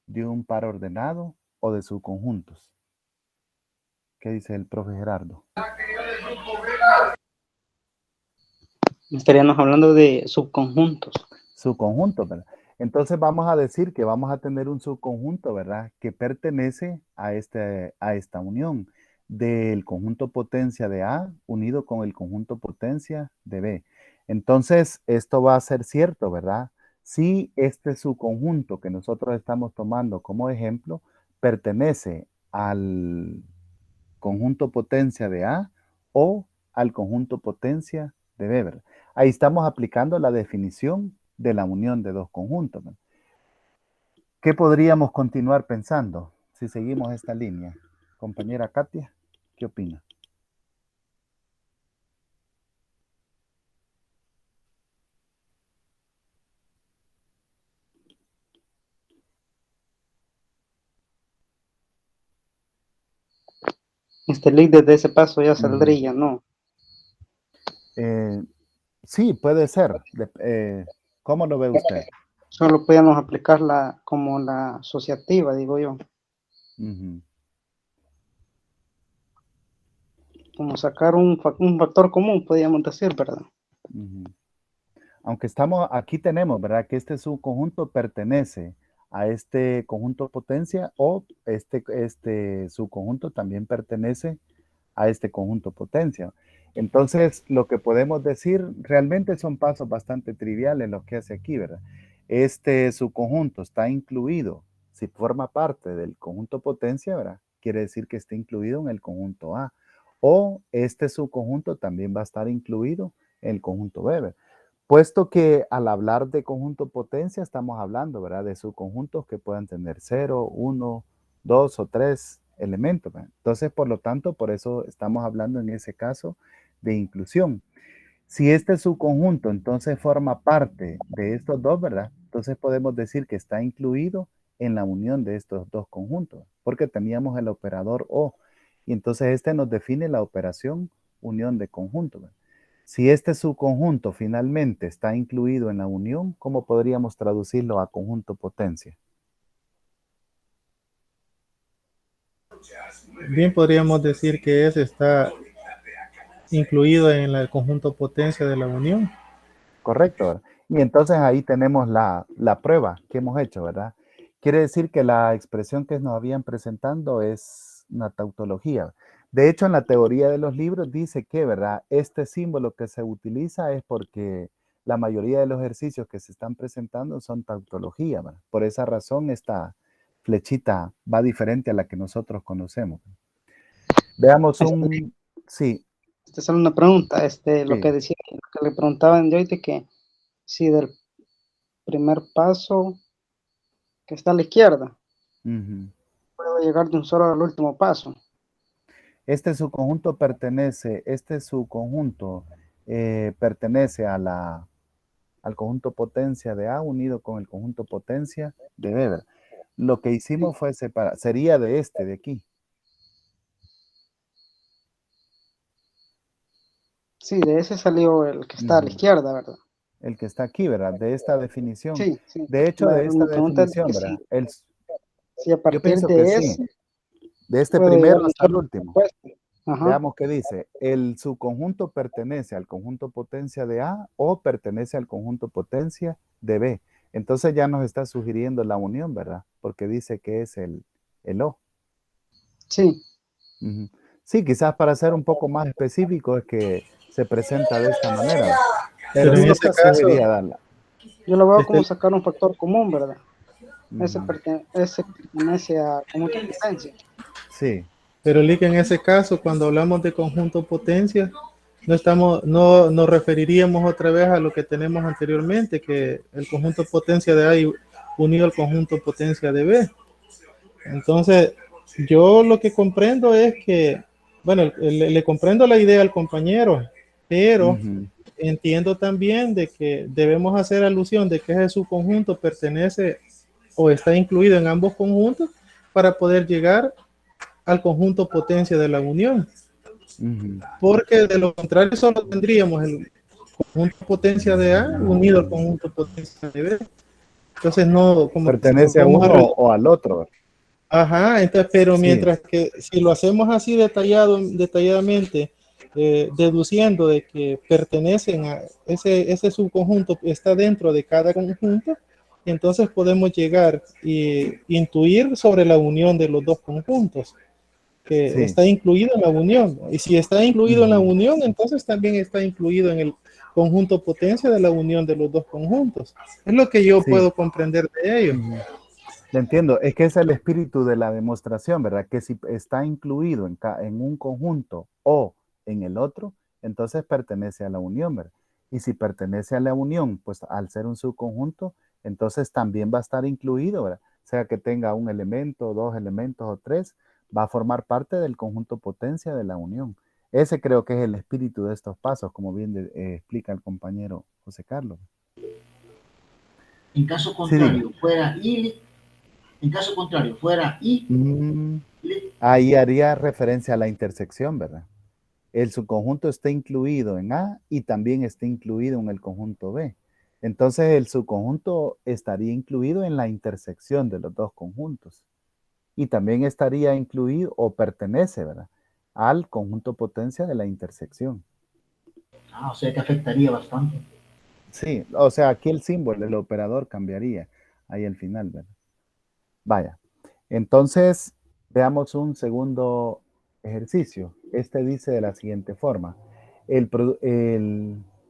de un par ordenado o de subconjuntos. ¿Qué dice el profe Gerardo? Estaríamos hablando de subconjuntos. Subconjuntos, ¿verdad? Entonces vamos a decir que vamos a tener un subconjunto, ¿verdad? Que pertenece a esta unión del conjunto potencia de A unido con el conjunto potencia de B. Entonces, esto va a ser cierto, ¿verdad? Si este subconjunto que nosotros estamos tomando como ejemplo pertenece al conjunto potencia de A o al conjunto potencia de B, ¿verdad? Ahí estamos aplicando la definición de la unión de dos conjuntos, ¿verdad? ¿Qué podríamos continuar pensando si seguimos esta línea? Compañera Katia, ¿qué opina? Link desde ese paso ya saldría, ¿no? Sí, puede ser. ¿Cómo lo ve usted? Solo podíamos aplicarla como la asociativa, digo yo. como sacar un factor común, podríamos decir, ¿verdad? Aunque aquí tenemos, ¿verdad? Que este subconjunto pertenece a este conjunto potencia o este subconjunto también pertenece a este conjunto potencia. Entonces, lo que podemos decir realmente son pasos bastante triviales los que hace aquí, ¿verdad? Este subconjunto está incluido, si forma parte del conjunto potencia, ¿verdad? Quiere decir que está incluido en el conjunto A. O este subconjunto también va a estar incluido en el conjunto B, ¿verdad? Puesto que al hablar de conjunto potencia estamos hablando, ¿verdad? De subconjuntos que puedan tener 0, 1, 2 o 3 elementos, ¿verdad? Entonces, por lo tanto, por eso estamos hablando en ese caso de inclusión. Si este subconjunto entonces forma parte de estos dos, ¿verdad? Entonces podemos decir que está incluido en la unión de estos dos conjuntos, porque teníamos el operador O, y entonces este nos define la operación unión de conjuntos, ¿verdad? Si este subconjunto finalmente está incluido en la unión, ¿cómo podríamos traducirlo a conjunto potencia? Bien, podríamos decir que ese está incluido en el conjunto potencia de la unión. Correcto, ¿verdad? Y entonces ahí tenemos la prueba que hemos hecho, ¿verdad? Quiere decir que la expresión que nos habían presentando es una tautología. De hecho, en la teoría de los libros dice que, ¿verdad? Este símbolo que se utiliza es porque la mayoría de los ejercicios que se están presentando son tautología, ¿verdad? Por esa razón esta flechita va diferente a la que nosotros conocemos. Veamos sí. Esta es una pregunta, lo Sí. que decía, lo que le preguntaban de hoy, de que si del primer paso que está a la izquierda, puedo llegar de un solo al último paso. Este subconjunto pertenece al conjunto potencia de A unido con el conjunto potencia de B. ¿Verdad? Lo que hicimos fue separar, sería de aquí. Sí, de ese salió el que está a la izquierda, ¿verdad? El que está aquí, ¿verdad? De esta definición. Sí, sí. De hecho, de esta definición, Es ¿verdad? si a Yo partir pienso de que ese, sí. De este puedo primero llegar a un hasta el solo último. puesto. Ajá. Veamos qué dice. ¿El subconjunto pertenece al conjunto potencia de A o pertenece al conjunto potencia de B? Entonces ya nos está sugiriendo la unión, ¿verdad? Porque dice que es el O. Sí. Sí, quizás para ser un poco más específico es que se presenta de esta manera. Pero sí en ese nos caso, sugeriría darla. Yo lo veo como sacar un factor común, ¿verdad? Ese Ujú. pertenece a conjunto potencia. Sí. Pero Lick, en ese caso, cuando hablamos de conjunto potencia, no nos referiríamos otra vez a lo que tenemos anteriormente, que el conjunto potencia de A unido al conjunto potencia de B. Entonces, yo lo que comprendo es que, bueno, le comprendo la idea al compañero, pero entiendo también de que debemos hacer alusión de que ese subconjunto pertenece o está incluido en ambos conjuntos para poder llegar al conjunto potencia de la unión. Porque de lo contrario solo tendríamos el conjunto potencia de A unido al conjunto potencia de B. Entonces no, como pertenece a uno o al otro. Ajá, entonces, pero mientras que si lo hacemos así detalladamente, deduciendo de que pertenecen a ese subconjunto, está dentro de cada conjunto, entonces podemos llegar e intuir sobre la unión de los dos conjuntos, que está incluido en la unión. Y si está incluido en la unión, entonces también está incluido en el conjunto potencia de la unión de los dos conjuntos. Es lo que yo puedo comprender de ello. Le entiendo, es que es el espíritu de la demostración, ¿verdad? Que si está incluido en un conjunto o en el otro, entonces pertenece a la unión, ¿verdad? Y si pertenece a la unión, pues al ser un subconjunto, entonces también va a estar incluido, ¿verdad? Sea que tenga un elemento, dos elementos o tres, va a formar parte del conjunto potencia de la unión. Ese creo que es el espíritu de estos pasos, como bien explica el compañero José Carlos. En caso contrario, fuera y en caso contrario, fuera y... Ahí haría referencia a la intersección, ¿verdad? El subconjunto está incluido en A y también está incluido en el conjunto B. Entonces el subconjunto estaría incluido en la intersección de los dos conjuntos. Y también estaría incluido o pertenece, ¿verdad? al conjunto potencia de la intersección. O sea que afectaría bastante. Sí, o sea, aquí el símbolo del operador cambiaría ahí al final, ¿verdad? Vaya, entonces veamos un segundo ejercicio. Este dice de la siguiente forma.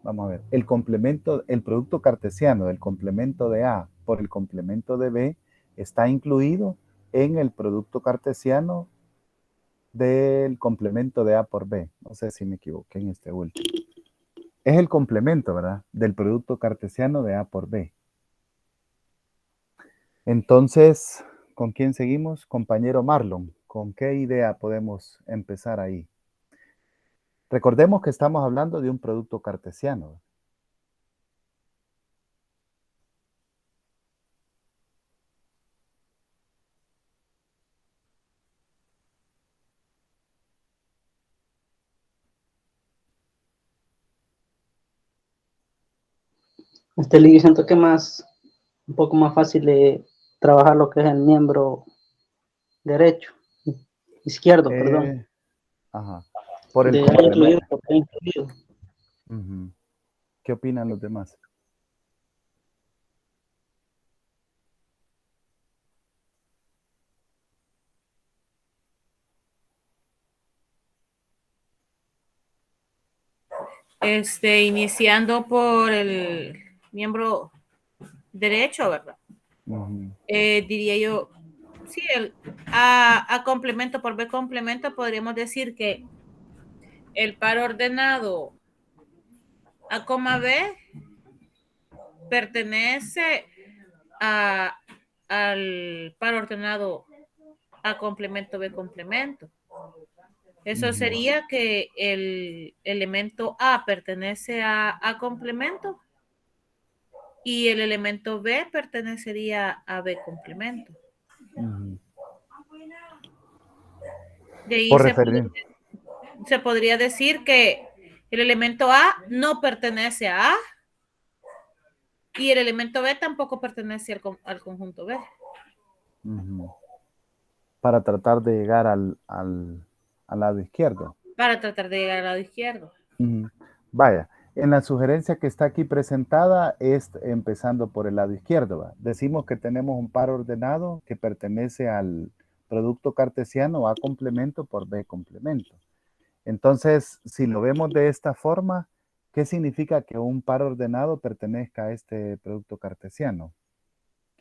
Vamos a ver, el producto cartesiano del complemento de A por el complemento de B está incluido en el producto cartesiano del complemento de A por B. No sé si me equivoqué en este último. Es el complemento, ¿verdad? Del producto cartesiano de A por B. Entonces, ¿con quién seguimos? Compañero Marlon, ¿con qué idea podemos empezar ahí? Recordemos que estamos hablando de un producto cartesiano. Yo siento que un poco más fácil de trabajar lo que es el miembro izquierdo, perdón. Ajá. Por el De complemento. incluido. ¿Qué opinan los demás? Iniciando por el miembro derecho, ¿verdad? Diría yo, sí, A complemento por B complemento, podríamos decir que el par ordenado A, B pertenece al par ordenado A complemento B complemento. Eso sería que el elemento A pertenece a A complemento y el elemento B pertenecería a B complemento. De ahí se podría decir que el elemento A no pertenece a A y el elemento B tampoco pertenece al conjunto B. Para tratar de llegar al lado izquierdo. Para tratar de llegar al lado izquierdo. Vaya, en la sugerencia que está aquí presentada es empezando por el lado izquierdo. ¿Va? Decimos que tenemos un par ordenado que pertenece al producto cartesiano A complemento por B complemento. Entonces, si lo vemos de esta forma, ¿qué significa que un par ordenado pertenezca a este producto cartesiano?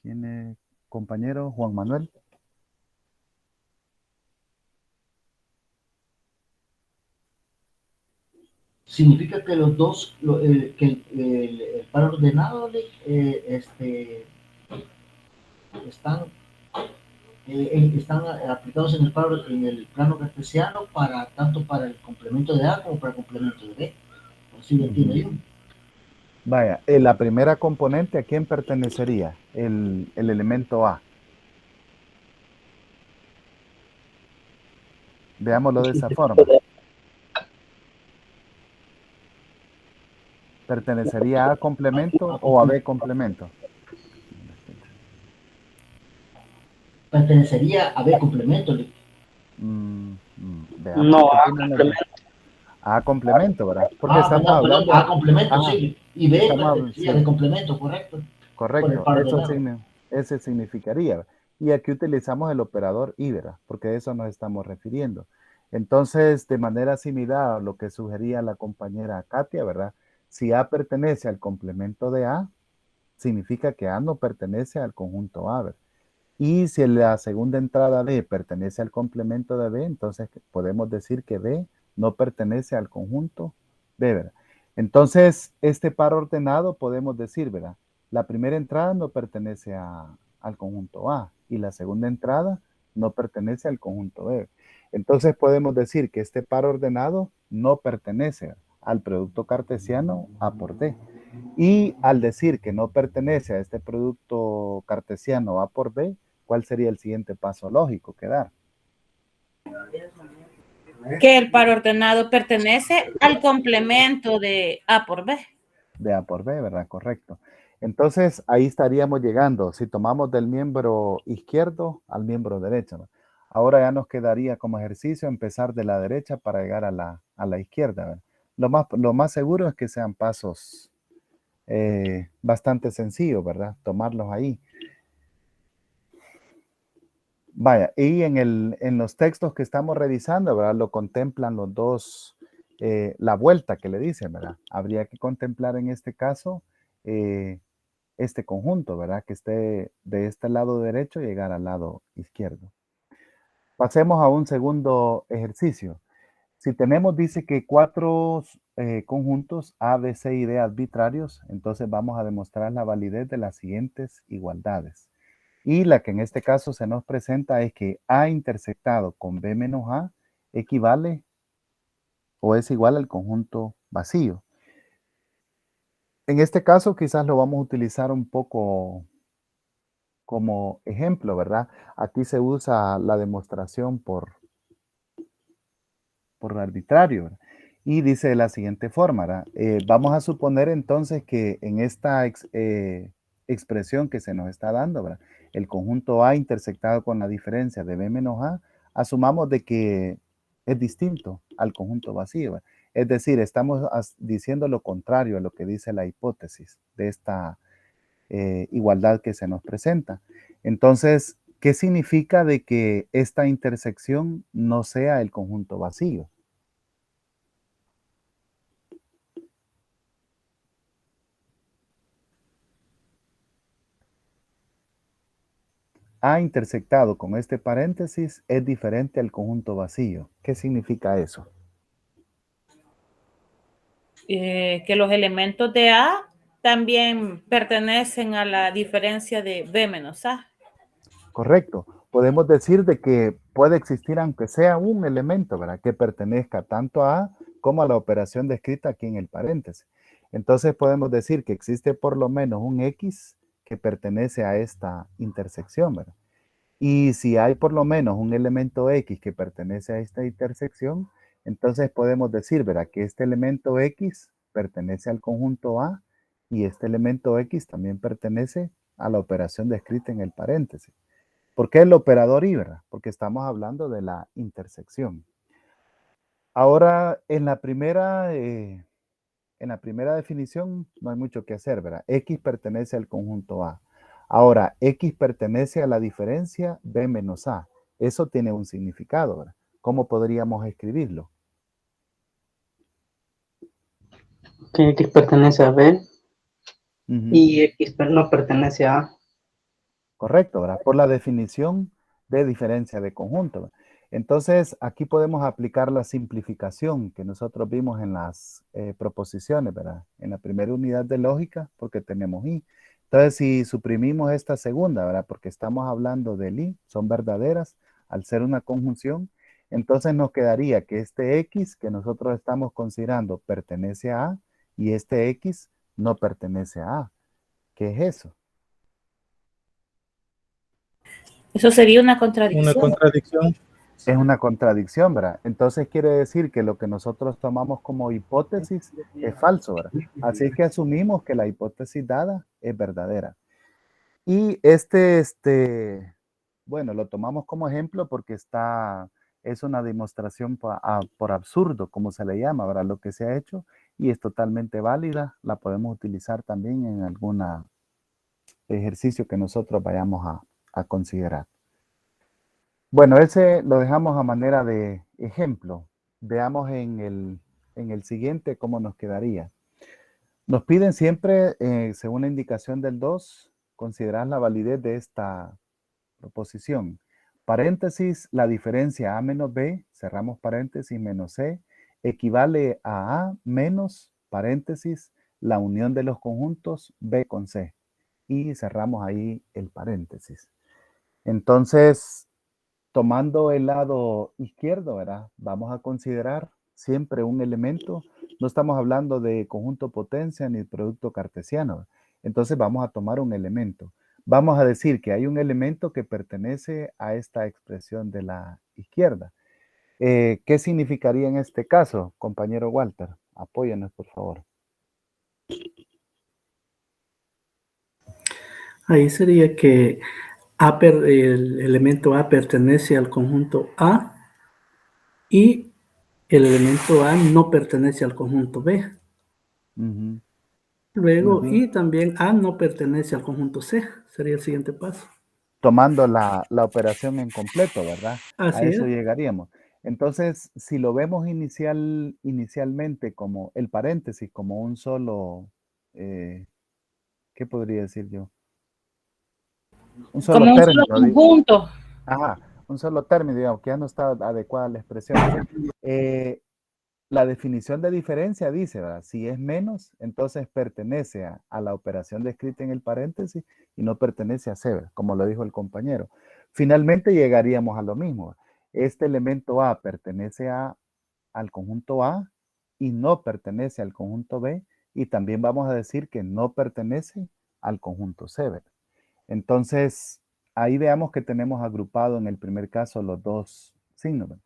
¿Quién es, compañero? Juan Manuel. Significa que los dos, que el par ordenado están aplicados en el plano cartesiano tanto para el complemento de A como para el complemento de B. Así lo entiendo yo. Vaya, la primera componente, ¿a quién pertenecería? El elemento A. Veámoslo de esa forma. ¿Pertenecería a A complemento o a B complemento? Pertenecería a B complemento. Veamos. No, A complemento. A complemento, ¿verdad? Porque estamos hablando... A complemento, sí. Y B pertenecería a B complemento, correcto. Correcto, eso significaría. Y aquí utilizamos el operador y, ¿verdad? Porque de eso nos estamos refiriendo. Entonces, de manera similar a lo que sugería la compañera Katia, ¿verdad? Si A pertenece al complemento de A, significa que A no pertenece al conjunto A, ¿verdad? Y si la segunda entrada B pertenece al complemento de B, entonces podemos decir que B no pertenece al conjunto B, ¿verdad? Entonces, este par ordenado podemos decir, ¿verdad? La primera entrada no pertenece al conjunto A y la segunda entrada no pertenece al conjunto B. Entonces podemos decir que este par ordenado no pertenece al producto cartesiano A por D. Y al decir que no pertenece a este producto cartesiano A por B, ¿cuál sería el siguiente paso lógico que dar? Que el par ordenado pertenece al complemento de A por B. De A por B, ¿verdad? Correcto. Entonces, ahí estaríamos llegando, si tomamos del miembro izquierdo al miembro derecho, ¿no? Ahora ya nos quedaría como ejercicio empezar de la derecha para llegar a la izquierda, ¿verdad? Lo más seguro es que sean pasos bastante sencillos, ¿verdad? Tomarlos ahí. Vaya, y en los textos que estamos revisando, ¿verdad? Lo contemplan los dos, la vuelta que le dicen, ¿verdad? Habría que contemplar en este caso este conjunto, ¿verdad? Que esté de este lado derecho y llegar al lado izquierdo. Pasemos a un segundo ejercicio. Si tenemos, dice que 4 conjuntos A, B, C y D arbitrarios, entonces vamos a demostrar la validez de las siguientes igualdades. Y la que en este caso se nos presenta es que A intersectado con B menos A equivale o es igual al conjunto vacío. En este caso quizás lo vamos a utilizar un poco como ejemplo, ¿verdad? Aquí se usa la demostración por arbitrario, ¿verdad? Y dice de la siguiente forma, ¿verdad? Vamos a suponer entonces que en esta expresión que se nos está dando, ¿verdad? El conjunto A intersectado con la diferencia de B menos A, asumamos de que es distinto al conjunto vacío, ¿verdad? Es decir, estamos diciendo lo contrario a lo que dice la hipótesis de esta igualdad que se nos presenta. Entonces, ¿qué significa de que esta intersección no sea el conjunto vacío? A intersectado con este paréntesis es diferente al conjunto vacío. ¿Qué significa eso? Que los elementos de A también pertenecen a la diferencia de B menos A. Correcto. Podemos decir de que puede existir, aunque sea un elemento, ¿verdad? Que pertenezca tanto a A como a la operación descrita aquí en el paréntesis. Entonces podemos decir que existe por lo menos un X que pertenece a esta intersección, ¿verdad? Y si hay por lo menos un elemento X que pertenece a esta intersección, entonces podemos decir, ¿verdad? Que este elemento X pertenece al conjunto A y este elemento X también pertenece a la operación descrita en el paréntesis. ¿Por qué el operador y, verdad? Porque estamos hablando de la intersección. Ahora, en la primera definición no hay mucho que hacer, ¿verdad? X pertenece al conjunto A. Ahora, X pertenece a la diferencia B menos A. Eso tiene un significado, ¿verdad? ¿Cómo podríamos escribirlo? Que X pertenece a B Ujú. y X no pertenece a A. Correcto, ¿verdad? Por la definición de diferencia de conjunto, ¿verdad? Entonces, aquí podemos aplicar la simplificación que nosotros vimos en las proposiciones, ¿verdad? En la primera unidad de lógica, porque tenemos y. Entonces, si suprimimos esta segunda, ¿verdad? Porque estamos hablando del y, son verdaderas, al ser una conjunción, entonces nos quedaría que este X que nosotros estamos considerando pertenece a A y este X no pertenece a A. ¿Qué es eso? Eso sería una contradicción. Una contradicción. Es una contradicción, ¿verdad? Entonces quiere decir que lo que nosotros tomamos como hipótesis es falso, ¿verdad? Así es que asumimos que la hipótesis dada es verdadera. Y bueno, lo tomamos como ejemplo porque es una demostración por absurdo, como se le llama, ¿verdad? Lo que se ha hecho y es totalmente válida. La podemos utilizar también en algún ejercicio que nosotros vayamos a considerar. Bueno, ese lo dejamos a manera de ejemplo. Veamos en el siguiente cómo nos quedaría. Nos piden siempre, según la indicación del 2, considerar la validez de esta proposición. Paréntesis, la diferencia A menos B, cerramos paréntesis, menos C, equivale a A menos, paréntesis, la unión de los conjuntos B con C. Y cerramos ahí el paréntesis. Entonces, tomando el lado izquierdo, ¿verdad? Vamos a considerar siempre un elemento. No estamos hablando de conjunto potencia ni producto cartesiano. Entonces vamos a tomar un elemento. Vamos a decir que hay un elemento que pertenece a esta expresión de la izquierda. ¿Qué significaría en este caso, compañero Walter? Apóyanos, por favor. Ahí sería que el elemento A pertenece al conjunto A y el elemento A no pertenece al conjunto B. Luego, y también A no pertenece al conjunto C, sería el siguiente paso. Tomando la operación en completo, ¿verdad? Así A eso es. llegaríamos. Entonces, si lo vemos inicialmente como el paréntesis, como un solo, ¿qué podría decir yo? Un solo Como un solo término. conjunto. Ajá, un solo término, digamos, que ya no está adecuada la expresión. La definición de diferencia dice, ¿verdad? Si es menos, entonces pertenece a la operación descrita en el paréntesis y no pertenece a C, ¿verdad? Como lo dijo el compañero. Finalmente llegaríamos a lo mismo. Este elemento A pertenece al conjunto A y no pertenece al conjunto B, y también vamos a decir que no pertenece al conjunto C, ¿verdad? Entonces, ahí veamos que tenemos agrupado en el primer caso los dos signos, ¿verdad?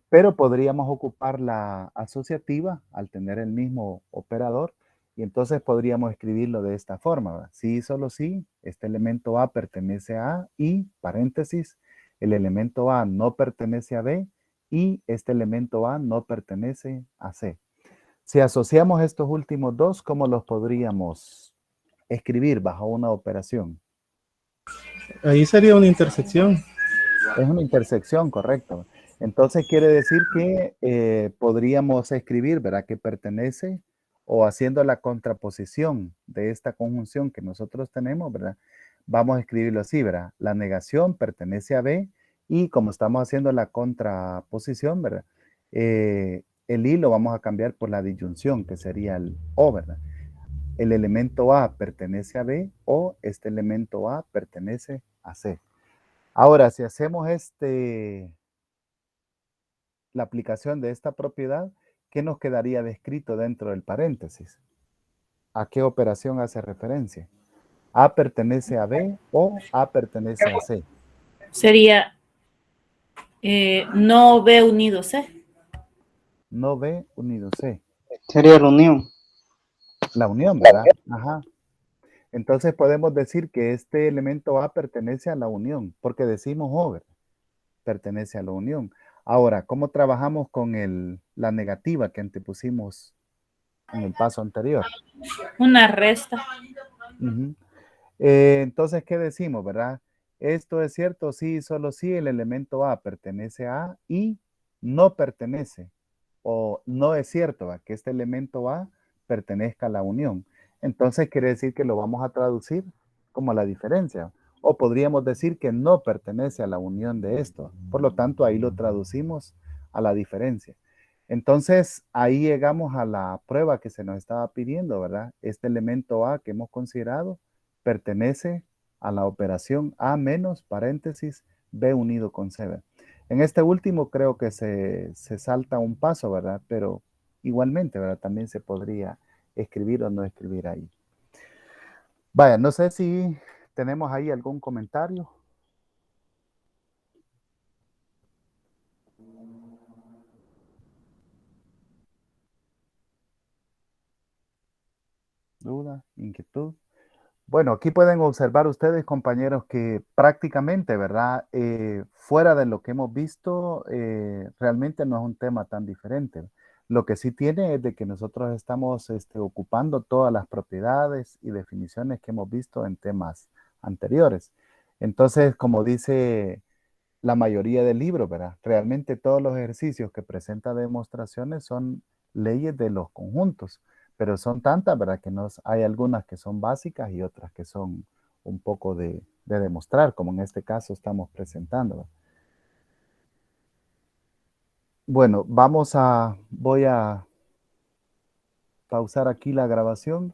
Pero podríamos ocupar la asociativa al tener el mismo operador, y entonces podríamos escribirlo de esta forma, ¿verdad? Sí, solo sí, este elemento A pertenece a A y, paréntesis, el elemento A no pertenece a B y este elemento A no pertenece a C. Si asociamos estos últimos dos, ¿cómo los podríamos escribir bajo una operación? Ahí sería una intersección. Es una intersección, correcto. Entonces quiere decir que podríamos escribir, ¿verdad? Que pertenece, o haciendo la contraposición de esta conjunción que nosotros tenemos, ¿verdad? Vamos a escribirlo así, ¿verdad? La negación pertenece a B y como estamos haciendo la contraposición, ¿verdad? El I lo vamos a cambiar por la disyunción, que sería el O, ¿verdad? El elemento A pertenece a B o este elemento A pertenece a C. Ahora, si hacemos la aplicación de esta propiedad, ¿qué nos quedaría descrito dentro del paréntesis? ¿A qué operación hace referencia? ¿A pertenece a B o A pertenece a C? Sería no B unido C. No B unido C. Sería la unión. La unión, ¿verdad? Ajá. Entonces podemos decir que este elemento A pertenece a la unión, porque decimos over, pertenece a la unión. Ahora, ¿cómo trabajamos con la negativa que antepusimos en el paso anterior? Una resta. Entonces, ¿qué decimos, verdad? Esto es cierto, sí, solo sí, el elemento A pertenece a A y no pertenece, o no es cierto, ¿va? Que este elemento A pertenezca a la unión. Entonces, quiere decir que lo vamos a traducir como la diferencia. O podríamos decir que no pertenece a la unión de esto. Por lo tanto, ahí lo traducimos a la diferencia. Entonces, ahí llegamos a la prueba que se nos estaba pidiendo, ¿verdad? Este elemento A que hemos considerado pertenece a la operación A menos, paréntesis, B unido con C. ¿Verdad? En este último creo que se salta un paso, ¿verdad? Pero igualmente, ¿verdad? También se podría escribir o no escribir ahí. Vaya, no sé si tenemos ahí algún comentario. ¿Duda? ¿Inquietud? Bueno, aquí pueden observar ustedes, compañeros, que prácticamente, ¿verdad? Fuera de lo que hemos visto, realmente no es un tema tan diferente. Lo que sí tiene es de que nosotros estamos ocupando todas las propiedades y definiciones que hemos visto en temas anteriores. Entonces, como dice la mayoría del libro, ¿verdad? Realmente todos los ejercicios que presenta demostraciones son leyes de los conjuntos, pero son tantas, ¿verdad? Que hay algunas que son básicas y otras que son un poco de demostrar, como en este caso estamos presentando, ¿verdad? Bueno, voy a pausar aquí la grabación.